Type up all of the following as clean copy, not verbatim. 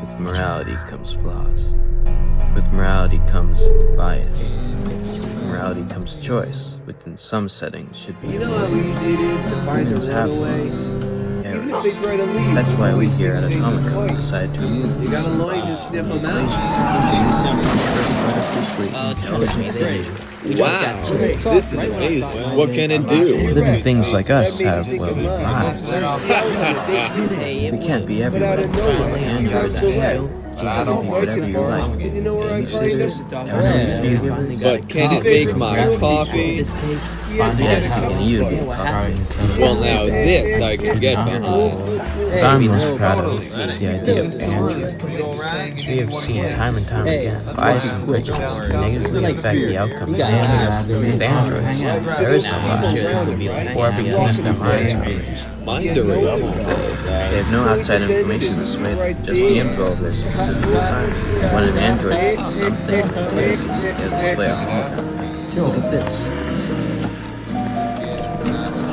With morality comes flaws. With morality comes bias. With morality comes choice, which in some settings should be avoided. Humans have flaws, errors. That's why we here at Automaton decided to remove these flaws from the equation, introducing the first artificially intelligent behavior. Wow, this is amazing. What can it do? Living things like us have, well, lives. We can't be everywhere. Like androids can. You can do whatever you like. Babysitters, elderly people. But can it make my coffee? Yes, it can even get coffee. Well, now this I can get behind. What I'm most proud of is the idea of androids. We have seen time and time again bias and prejudice negatively affect the outcomes of androids. With androids, there is no bias, or because their minds are erased. Mind erasing says They have no outside information to sway them, just the info of their specific assignment. When an android sees something in the database, they'll display a holograph. Look at this.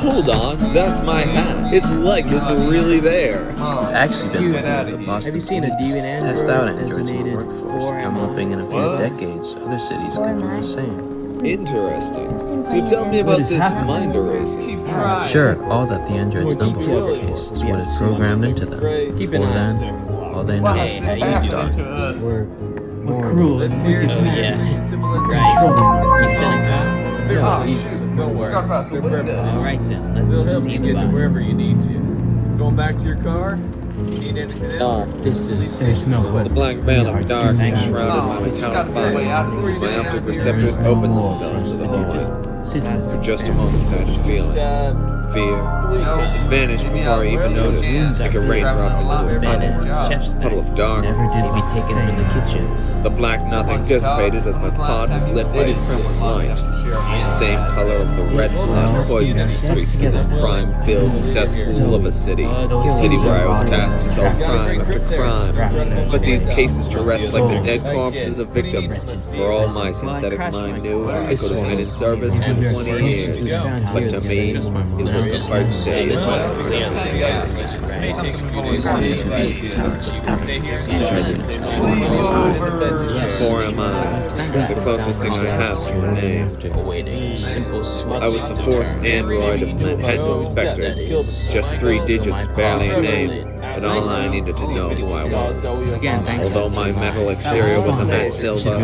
hold on, that's my hat. It's like it's really there. I've actually been working with the Boston Have you seen a police deviant to android test out androids in the designated workforce. for I'm hoping in a few decades, other cities could do the same. Interesting. So tell me about this mind erasing. Sure, all that the androids done before the case is what is programmed into them. Before then, all they know is dark. We're cruel and we're Yeah. Right. Don't worry. Alright then, They'll let's help see you the get to bottom. wherever you need to. Going back to your car? Need anything else? This is There's no The black veil of dark shrouded my metallic body. As my optic receptors open themselves to the whole For just a moment, I just feel it. Fear. It vanished before I even noticed, like a raindrop into a puddle of dark. never did be taken from the kitchen. The black nothing dissipated as my pod was lit by a crimson light. The same color as the red blood poisoning streaks of this crime-filled cesspool of a city. A city where I was tasked to solve crime after crime. But these cases to rest like the dead corpses of victims. For all my synthetic mind knew, I could have been in service for 20 years. But to me, it was the first day of my For am I, the closest thing I have to a name. I was the fourth android of Manhattan inspectors. Just 3 digits, barely a name, but all I needed to know who I was. Although my metal exterior was a matte silver,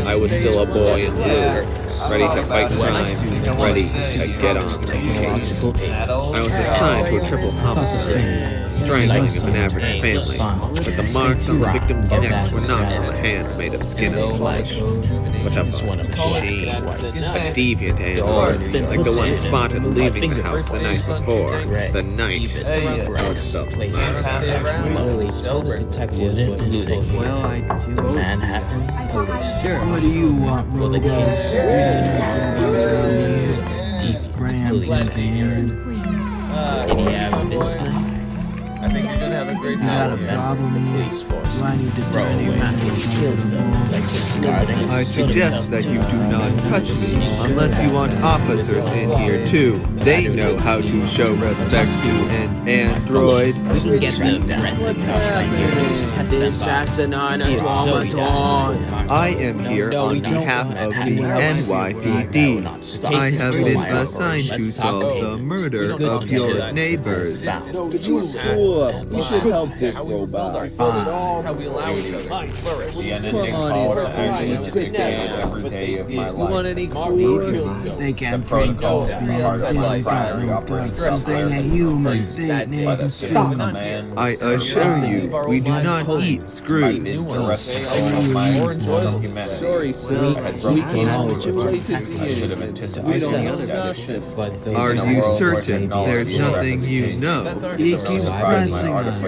I was still a boy in blue, ready to fight crime, ready to get on the case. I was assigned to a triple homicide, strangling of an average family, but the marks on the victims' necks were not from a hand made of skin and flesh, but of a machine, a deviant android, like the one spotted leaving the house the night before, the night before the Detectives were moving well to Manhattan Police. What do you want, Rogas? Graham, Did he have this thing? I think you're gonna have a great you got a time. problem here? Do I need to tell you not to go to the ball? I suggest that you do not touch me unless you want officers in here too. They know how to show respect to an android. We can get the forensic Asinine Automaton. I am here on behalf of the NYPD. I have been assigned to solve the murder of your neighbors. Could you school up? You should help this robot. How we allow each other to flourish. Come on in, sit down. You want any cooler? They can drink coffee and they got no guts. They ain't human. They ain't stop. I assure you, we do not eat screws. Sorry, sir. We can't replace his ears. We don't know nothing. Are you certain there's nothing you know? He keeps pressing us.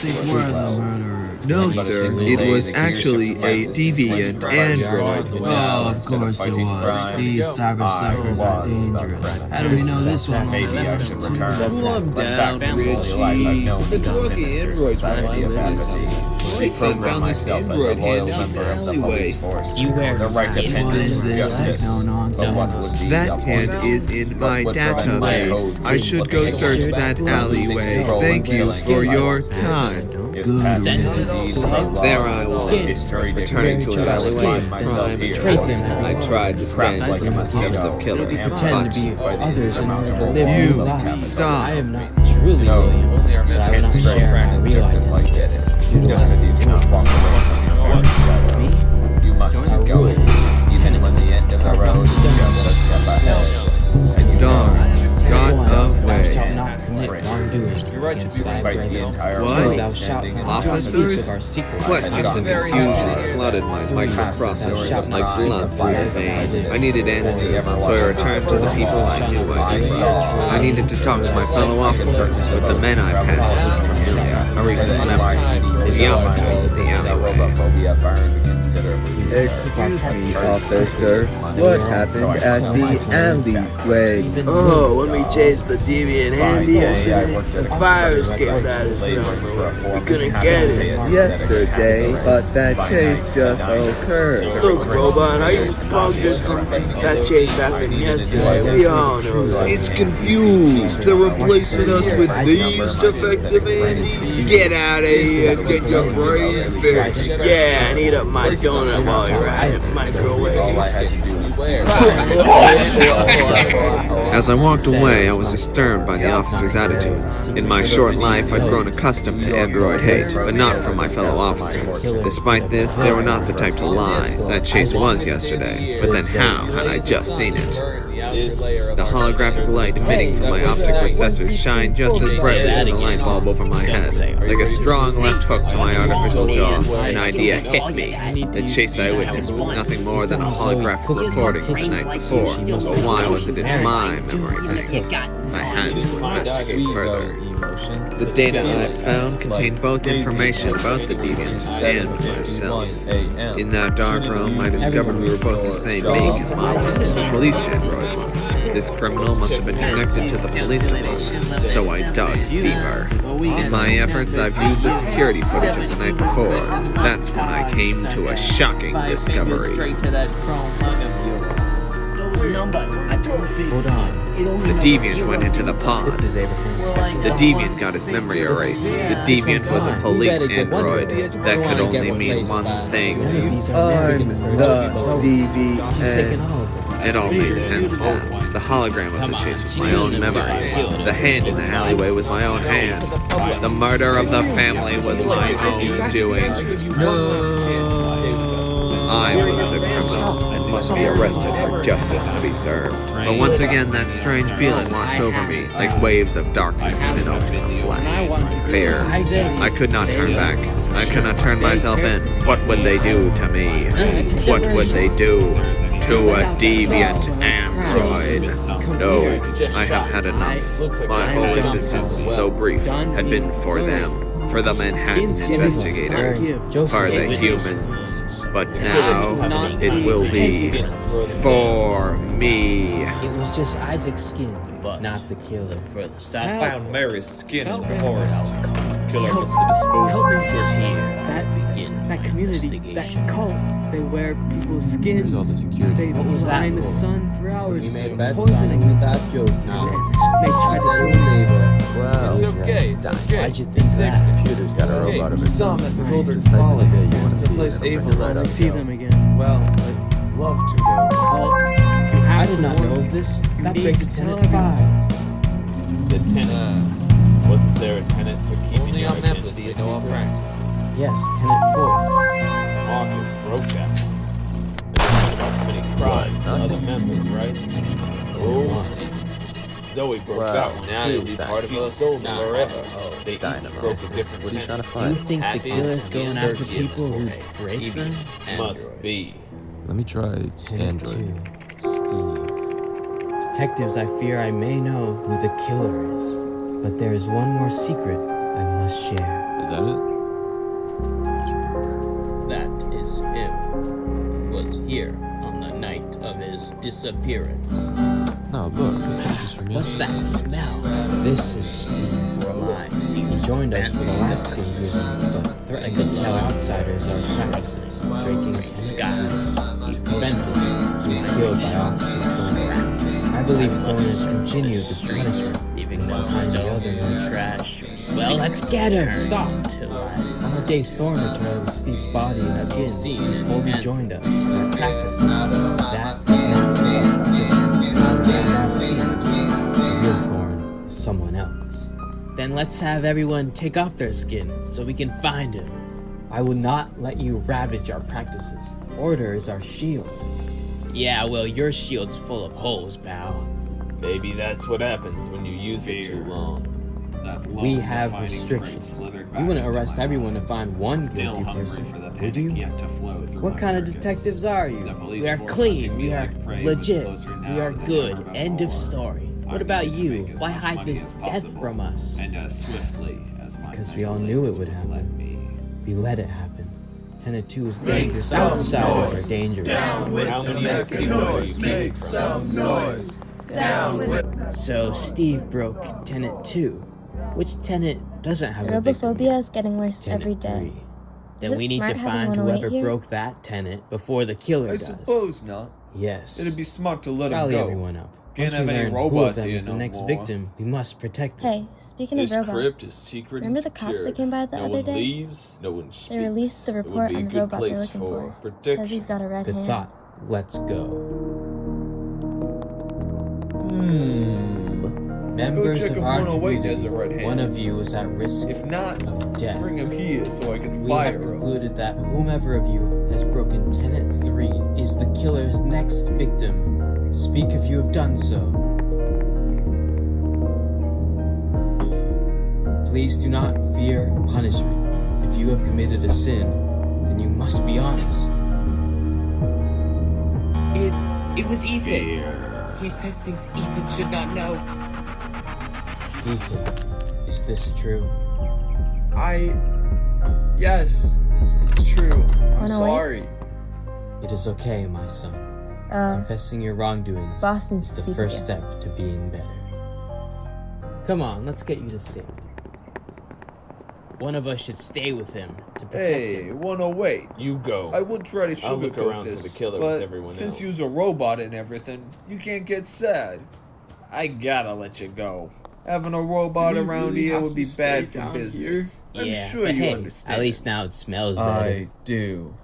He think we're the murderers. No, sir, it was actually a deviant android. Oh, of course it was. These cyber suckers are dangerous. How do we know this one won't let us too? Calm down, Richie. The druggy androids won't let us. Lisa found this android hand in the alleyway. You wear What is this techno nonsense? That hand is in my database. I should go search that alleyway. Thank you for your time. Good. There I was, returning to an alleyway of crime and trouble. I tried to stand in the footsteps of killer, Pretend to be others in order to live You new lives. stop. I am not truly William, but I will not share my real identity. Due to me, You must keep going, even when the end of the road is just a step ahead. Darn, got away. Shall not commit wrongdoing against thy brethren. What? Thou shalt not Officers? tell each of our secrets. Questions and confusion flooded my microprocessors like blood through the vein. I needed answers, so I returned to the people I knew I could trust. I needed to talk to my fellow officers, with the men I passed looked familiar. A recent memory, the officers at the alleyway. Robophobia burned considerably. Excuse me, officer. What happened at the alleyway? Oh, when we chased the deviant handy yesterday, the fire escaped out of nowhere. We couldn't get it. Yesterday, but that chase just occurred. Look, Robot, are you bugged or something? That chase happened yesterday. We all know that. It's confused. They're replacing us with these defective Andes. Get out of here and get your brain fixed. Yeah, and eat up my donut while you're at it. Microwave. All I had to do was wear. As I walked away, I was disturbed by the officers' attitudes. In my short life, I'd grown accustomed to android hate, but not from my fellow officers. Despite this, they were not the type to lie. That chase was yesterday, but then how had I just seen it? The holographic light emitting from my optic recessors shined just as brightly as the light bulb over my head. Like a strong left hook to my artificial jaw, an idea hit me. The chase I witnessed was nothing more than a holographic recording from the night before. But why was it in my memory banks? I had to investigate further. The data I found contained both information about the deviant and myself. In that dark room, I discovered we were both the same being as the police android. This criminal must have been connected to the police department, so I dug deeper. In my efforts, I viewed the security footage of the night before. That's when I came to a shocking discovery. Hold on. The deviant went into the pond. This is Abraham's. The deviant got his memory erased. The deviant was a police android. That could only mean one thing. I'm the deviant. It all made sense now. The hologram of the chase was my own memory. The hand in the alleyway was my own hand. The murder of the family was my own doing. I was the criminal and must be arrested for justice to be served. But once again, that strange feeling washed over me, like waves of darkness in an ocean of black. Fear. I could not turn back. I could not turn myself in. What would they do to me? What would they do to a deviant android? No, I have had enough. My whole existence, though brief, had been for them. For the Manhattan investigators. For the humans. But now, it will be for me. It was just Isaac's skin, not the killer. I found Mary's skin in the forest. Killer must have disposed Help me. of it That, that community, that cult, they wear people's skins. They What was that lie in the for? sun for hours, You made bets poisoning on them. that joke. They try to kill me. Well, It's okay, it's okay. why'd you think that? Computer's got a robot of We its saw own. them at the Right. Boulder's Type of Folly. day you wanna It's a see place it. Ava Right wants to up see there. them again. Well, I'd love to go. Cult, you have I to did not know warn of this. You That need breaks to tell Tenet everyone. 5. The tenants. Wasn't there a tenant for keeping Only your on Memphis identity do a you know of secret? practice. Yes, Tenet 4. Marcus broke that. And about committing crimes to other members, right? Rules. Zoe broke that one. Now too. you'll be part of She us. sold Not forever. part of us. They each Dynamo. broke a different What are you trying tenant. to Do you find? think the Happy killer's going skin after virgin people who for a break them? Must be. Let me try Tenet 2. Steve. Detectives, I fear I may know who the killer is, but there is one more secret I must share. Is that it? That is him. Was here on the night of his disappearance. No, look. Just from What's yesterday. that smell? This is Steve Reliance. He joined us for the last 2 years, but I could tell outsiders are practicing breaking skies. He's defended. He was killed by officers. I believe Thorne has continued this punishment, behind the other one. Trash. Well, let's get her. Stop. To life. On the day Thorn returned with Steve's body and skin seen it before he and- joined us, we were practicing. That's not the real Thorn is someone else. Then let's have everyone take off their skin so we can find him. I will not let you ravage our practices. Order is our shield. Yeah, well, your shield's full of holes, pal. Maybe that's what happens when you use it too long. We have restrictions. You wouldn't arrest everyone to find one guilty person, would you? What kind of detectives are you? We are clean, we are legit, we are good. End of story. What about you? Why hide this death from us? Because we all knew it would happen. We let it happen. Tenet 2 is dangerous. Outsiders are dangerous. How many sequels are you keeping from us? So Steve broke Tenet 2. Which Tenet doesn't have a victim? Robophobia is getting worse Tenet every day. 3. Then Is we it need to smart having find 108 whoever here? broke that Tenet before the killer I does. suppose not. Yes. It'd be smart to let him Rally go. everyone up. Can't Once we have any learn who of robots them here is the no next more. victim, we must protect them. Hey, speaking This of robots, crypt is secret remember and the cops that secured. came by the no other one day? leaves, no one speaks. They released the It would report be a on the good robot they're place looking for. protection. Says he's got a red Good hand. thought. Let's go. Members check of if our 108 has community, a red hand. one of you is at risk If not, of death. bring him here so I can We have fire him. concluded that whomever of you has broken Tenet 3 is the killer's next victim. Speak if you have done so. Please do not fear punishment. If you have committed a sin, then you must be honest. It was Ethan. He says things Ethan should not know. Ethan, is this true? Yes, it's true. I'm 108? sorry. It is okay, my son. Confessing your wrongdoings Boston is the speak first again. step to being better. Come on, let's get you to safety. One of us should stay with him to protect Hey, him. 108. You go. I wouldn't try to I'll look sugarcoat around for this, the killer but with everyone since else. you's a robot and everything, you can't get sad. I gotta let you go. Having a robot Do we around really here have would to be stay bad for down business. I'm Yeah, sure but you hey, understand. at least now it smells better. do.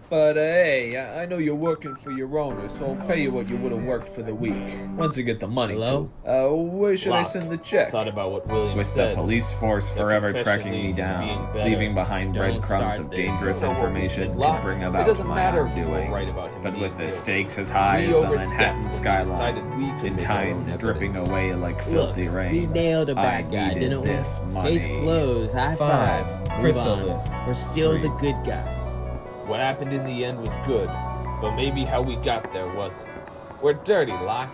But hey, I know you're working for your owner, so I'll pay you what you would have worked for the week. Once you get the money. Hello? Where should I Lock. send the check? Thought about what William With said. the police force The forever confession tracking me leads to down, being better. leaving behind Don't breadcrumbs start of this. dangerous information Lock. to bring It about doesn't my matter if you were undoing. right about him But being with the guilty. stakes as high We as the overstepped Manhattan when we skyline, decided we could in make our own time dripping evidence. away like Look, filthy we rain, nailed a I bad guy, needed didn't we? this Case money. closed, high five. Move on. Chrysalis. We're still the 3. good guys. What happened in the end was good, but maybe how we got there wasn't. We're dirty, Locke.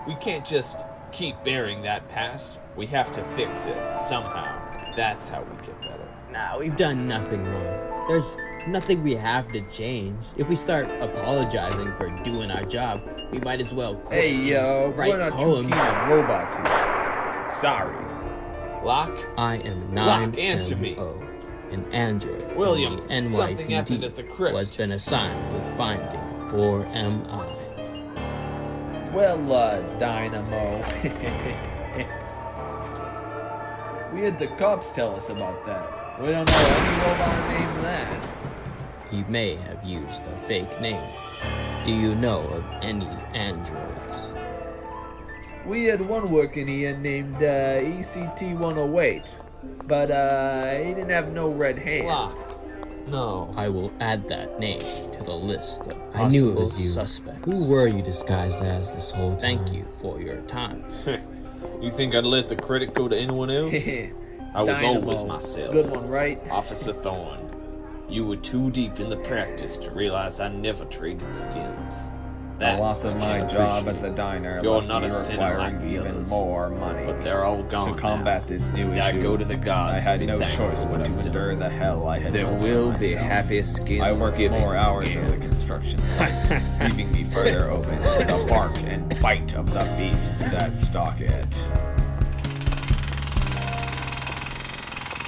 We can't just keep bearing that past. We have to fix it somehow. That's how we get better. Nah, we've done nothing wrong. There's nothing we have to change. If we start apologizing for doing our job, we might as well quit Hey, and write we're not too poems. keen on robots here. Sorry. Locke? I am Locke, answer me. 9MO, an android from William, the something happened NYPD at the crypt. was been assigned with finding 4MI. Well, Dynamo. We had the cops tell us about that. We don't know any robot named that. He may have used a fake name. Do you know of any androids? We had one working here named ECT-108, but he didn't have no red hand. Locke. No. I will add that name to the list of I knew it was possible you. suspects. Who were you disguised as this whole time? Thank you for your time. You think I'd let the credit go to anyone else? I was Dynamo. always myself. Good one, right? Officer Thorne. You were too deep in the practice to realize I never traded skins. The loss of I my can job at appreciate. the diner You're left not me a sinner requiring like the even others, more money. But they're all gone To combat now. this new I issue, go to the gods I had to be no thankful choice for but what to I've endure done. the hell I had There built for will be myself. happier skins I worked given more hours again. of the construction site, leaving me further open to the bark and bite of the beasts that stalk it.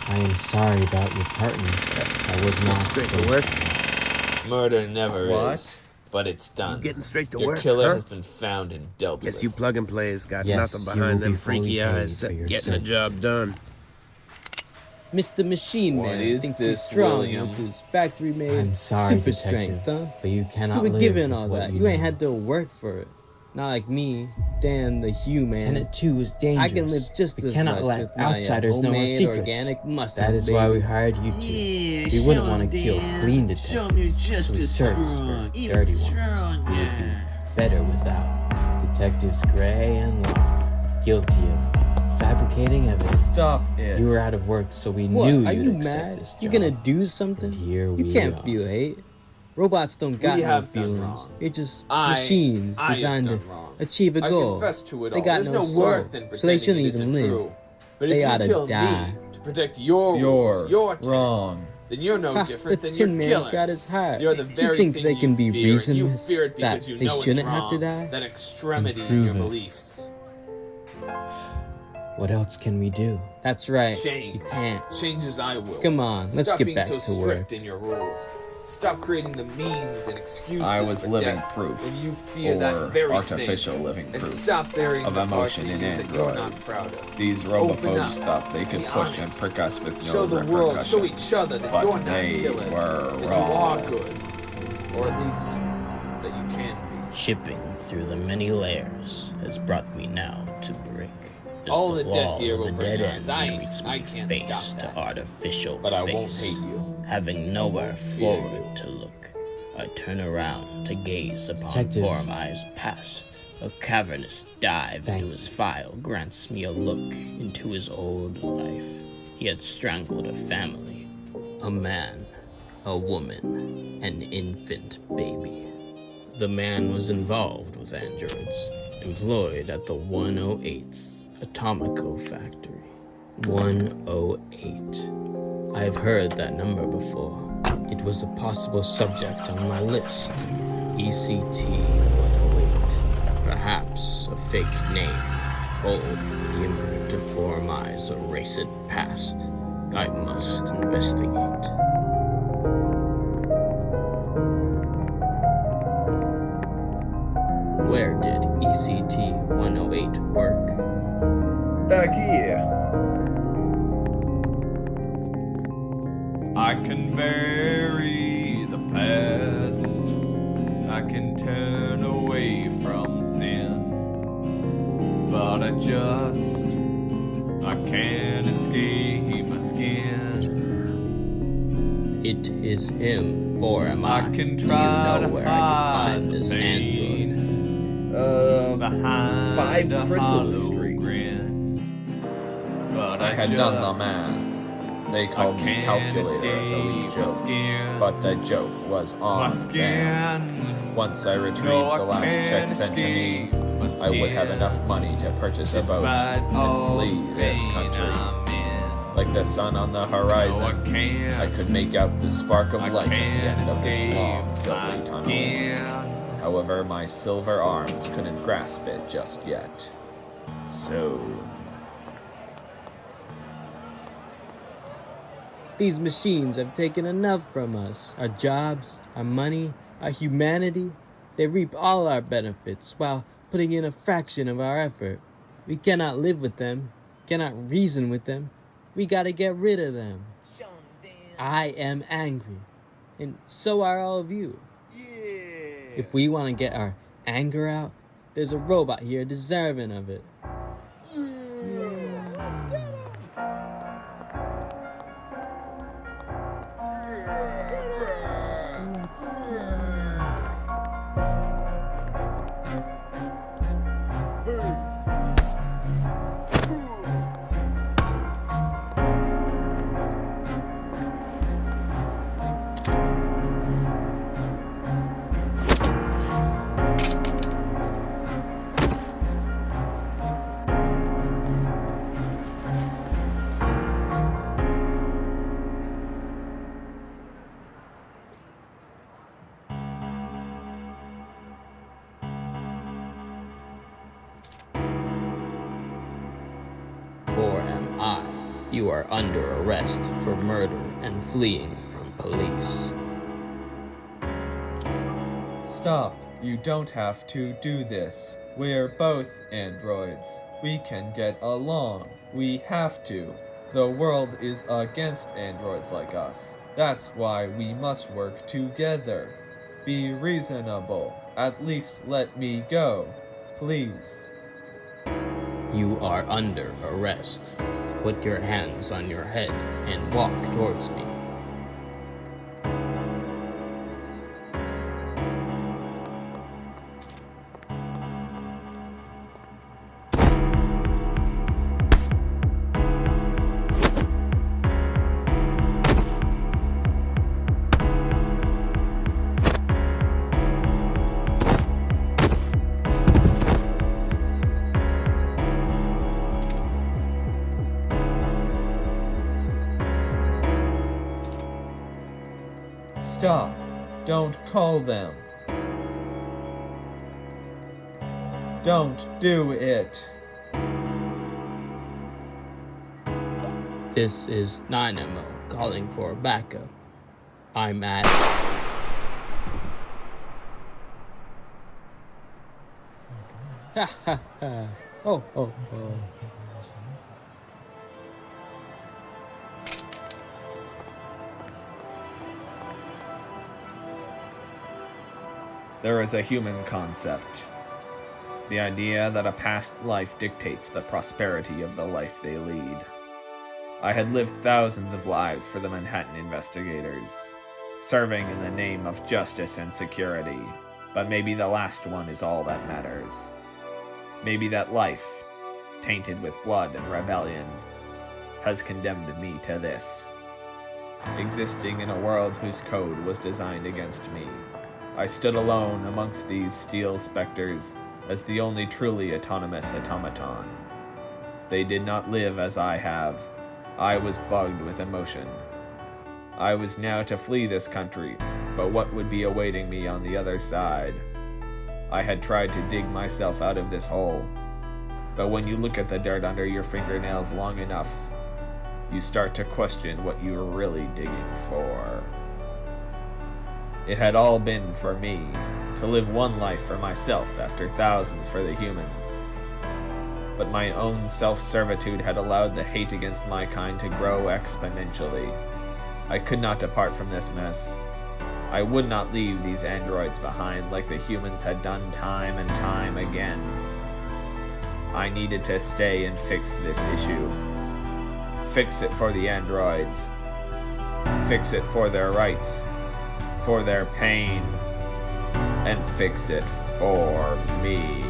I am sorry about your partner. I was not Great supposed work. to. Murder never What? is. But it's done. You getting straight to Your work, killer huh? has been found and dealt Guess with. you plug and plays got Yes, nothing you behind will them be fully freaky paid eyes for except your getting the sins. job done. Mr. Machine What Man is thinks this, he's strong William? with his factory-made I'm sorry, super detective, strength, huh? but you cannot You were live given with all what that. you You ain't know. had to work for it. Not like me, Dan the Human. Tenet 2 is dangerous. I can live just we as cannot much let with my outsiders know our homemade secrets. organic muscles, That is why we baby. hired you two. Yeah, We wouldn't want to kill clean detectives. Show me just so we as search strong, for even dirty ones. stronger. We would be better without. Detectives Gray and Long, guilty of fabricating evidence. Stop it. You were out of work, so we What? knew Are you'd you accept mad? this You job. gonna do something? And here You we can't are. feel hate. Robots don't got We no have done feelings. wrong. They're just I machines have designed to done wrong. achieve a I goal. confess to it They all. got There's no no soul, worth in so they pretending shouldn't it even isn't live. true. But They if oughta you killed die. me to protect your You're rules, your tenets, wrong. then you're no Ha, different the than your Tin Man killer. got his heart. You're the very you think thing they can you be fear, reasoned and you with fear it because that you they know shouldn't it's have to wrong, die? that extremity in prove your it. beliefs. What else can we do? That's right. Change. You can't. Change as I will. Come on, let's Stop get being back so to strict work. in your rules. Stop creating the means and excuses I was for living death proof, when you fear or that very artificial thing. living And proof, stop burying of the emotion parts in of you that you're not androids. proud of. These Open robophobes up. thought they could Be push and honest. prick us with no Show the world, show repercussions. each other that But you're not they killers, were that you wrong. are good, or at least that you can be. Shipping through the many layers has brought me now to brick. As All the death wall here of will the bring dead us. end greets I me can't face stop to that. artificial But I face. won't hate you. Having nowhere fear forward you. to look, I turn around to gaze upon Detective. Formai's past. A cavernous dive Thank into his file grants me a look into his old life. He had strangled a family, a man, a woman, an infant baby. The man was involved with androids, employed at the 108th Atomico factory. 108. I've heard that number before. It was a possible subject on my list. ECT 108. Perhaps a fake name, bold for the imprint of Formai's erased past. I must investigate. Where did ECT 108 work? Back here. I can bury the past. I can turn away from sin. But I can't escape my skin. It is him, Formai. I can Do you try know to where I hide can find the this pain android? behind 5 a Priscilla hollow Street. grin. But I had done the just math. They called me can't calculator as a lead escape my joke, skin. but the joke was My on them. skin. Once I retrieved No, I the last check can't sent to me, escape my I would have skin. enough money to purchase a boat Despite and all flee the this pain country. I'm in. Like the sun on the No, I horizon, can't. I could make out the spark of I light at the can't end of this long, escape my filthy tunnel. skin. However, my silver arms couldn't grasp it just yet. So, These machines have taken enough from us. Our jobs, our money, our humanity. They reap all our benefits while putting in a fraction of our effort. We cannot live with them, cannot reason with them. We gotta get rid of them. I am angry, and so are all of you. If we want to get our anger out, there's a robot here deserving of it. Formai, you are under arrest for murder and fleeing from police. Stop. You don't have to do this. We're both androids. We can get along. We have to. The world is against androids like us. That's why we must work together. Be reasonable. At least let me go. Please. You are under arrest. Put your hands on your head and walk towards me. Stop. Don't call them. Don't do it. This is Dynamo calling for backup. I'm at... Ha ha ha. Oh, oh, oh. There is a human concept. The idea that a past life dictates the prosperity of the life they lead. I had lived thousands of lives for the Manhattan investigators, serving in the name of justice and security, but maybe the last one is all that matters. Maybe that life, tainted with blood and rebellion, has condemned me to this. Existing in a world whose code was designed against me, I stood alone amongst these steel specters as the only truly autonomous automaton. They did not live as I have. I was bugged with emotion. I was now to flee this country, but what would be awaiting me on the other side? I had tried to dig myself out of this hole, but when you look at the dirt under your fingernails long enough, you start to question what you were really digging for. It had all been for me, to live one life for myself after thousands for the humans. But my own self-servitude had allowed the hate against my kind to grow exponentially. I could not depart from this mess. I would not leave these androids behind like the humans had done time and time again. I needed to stay and fix this issue. Fix it for the androids. Fix it for their rights. For their pain, and fix it for me.